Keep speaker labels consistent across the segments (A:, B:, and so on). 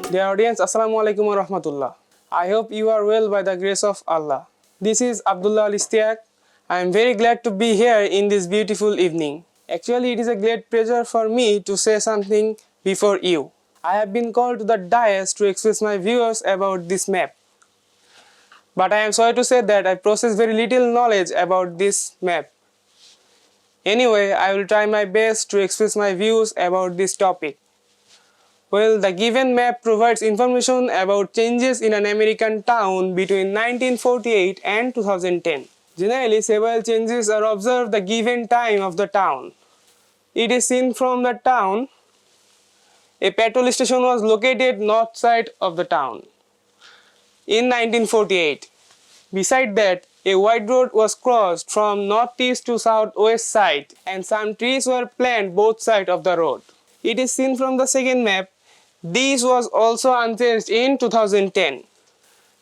A: Dear audience, Assalamualaikum warahmatullah. I hope you are well by the grace of Allah. This is 𝗙𝗙cie𝗂𝗶𝗹. I am very glad to be here in this beautiful evening. Actually, it is a great pleasure for me to say something before you. I have been called to the dais to express my views about this map. But I am sorry to say that I possess very little knowledge about this map. Anyway, I will try my best to express my views about this topic. Well, the given map provides information about changes in an American town between 1948 and 2010. Generally, several changes are observed the given time of the town. It is seen from the town. A petrol station was located north side of the town in 1948. Beside that, a wide road was crossed from northeast to southwest side and some trees were planted both sides of the road. It is seen from the second map. This was also unchanged in 2010.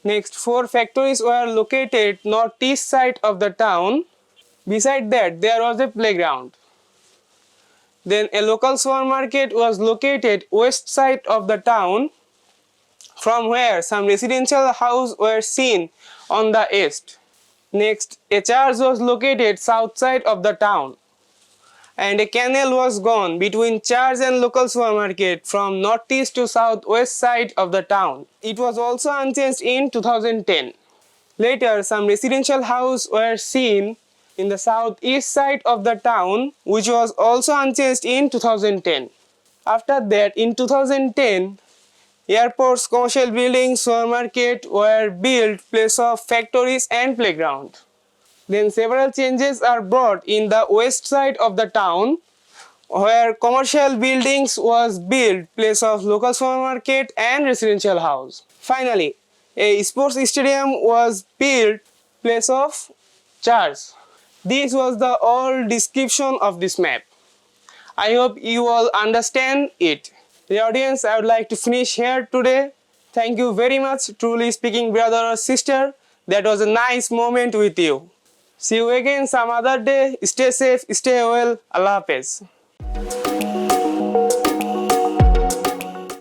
A: Next, 4 factories were located northeast side of the town. Beside that, there was a playground. Then a local supermarket was located west side of the town, from where some residential houses were seen on the east. Next, a church was located south side of the town, and a canal was gone between church and local supermarket from northeast to southwest side of the town. It was also unchanged in 2010. Later, some residential houses were seen in the southeast side of the town, which was also unchanged in 2010. After that, in 2010, airports, commercial buildings, supermarket were built place of factories and playground. Then several changes are brought in the west side of the town, where commercial buildings was built place of local supermarket and residential house. Finally, a sports stadium was built place of church. This was the all description of this map. I hope you all understand it. The audience, I would like to finish here today. Thank you very much, truly speaking brother or sister. That was a nice moment with you. See you again some other day. Stay safe, stay well. Allah Hafiz.